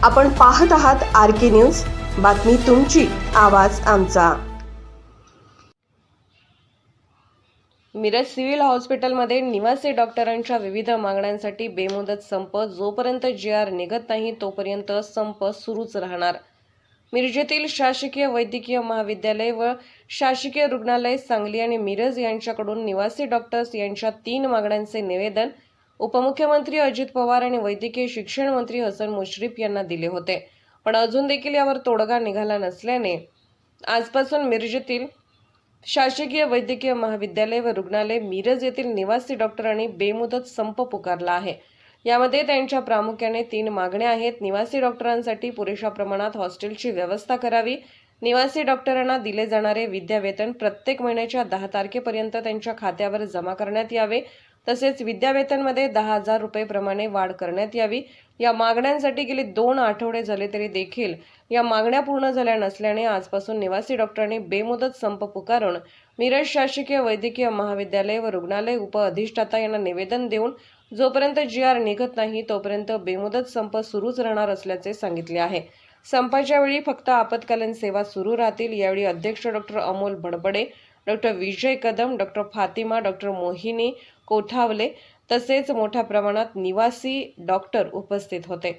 आपण पाहत आहात RK न्यूज, बातमी तुमची, आवाज आमचा। मिरज सिव्हिल हॉस्पिटलमध्ये निवासी डॉक्टरांच्या विविध मागण्यांसाठी बेमुदत संप। जोपर्यंत GR निघत नाही तोपर्यंत संप सुरूच राहणार। मिरजेतील शासकीय वैद्यकीय महाविद्यालय व शासकीय रुग्णालय सांगली आणि मिरज यांच्याकडून निवासी डॉक्टर्स यांच्या 3 मागण्यांचे निवेदन उपमुख्यमंत्री अजित पवार आणि वैद्यकीय शिक्षण मंत्री हसन मुश्रीफ यांना दिले होते, पण अजून देखील यावर तोडगा निघाला नसल्याने आजपासून मिरजेतील शासकीय वैद्यकीय महाविद्यालय व रुग्णालय मिरज येथील निवासी डॉक्टरांनी बेमुदत संप पुकारला आहे। यामध्ये त्यांच्या प्रामुख्याने 3 मागण्या आहेत। निवासी डॉक्टरांसाठी पुरेशा प्रमाणात हॉस्टेलची व्यवस्था करावी, निवासी डॉक्टरांना दिले जाणारे विद्यावेतन प्रत्येक महिन्याच्या 10 तारखेपर्यंत त्यांच्या खात्यावर जमा करण्यात यावे, तसेच विद्यावेतनमध्ये 10,000 रुपये प्रमाणे वाढ करण्यात यावी। या मागण्यांसाठी गेले 2 आठवडे झाले तरी देखील या मागण्या पूर्ण झाल्या नसल्याने आजपासून निवासी डॉक्टरांनी बेमुदत संप पुकारून मिरज शासकीय वैद्यकीय महाविद्यालय व रुग्णालय उपअधिष्ठाता यांना निवेदन देऊन जोपर्यंत GR निघत नाही तोपर्यंत बेमुदत संप सुरूच राहणार असल्याचे सांगितले आहे। संपाच्या वेळी फक्त आपत्कालीन सेवा सुरू राहतील। यावेळी अध्यक्ष डॉक्टर अमोल भडबडे, डॉक्टर विजय कदम, डॉक्टर फातिमा, डॉक्टर मोहिनी कोठावले तसेच मोठ्या प्रमाणात निवासी डॉक्टर उपस्थित होते।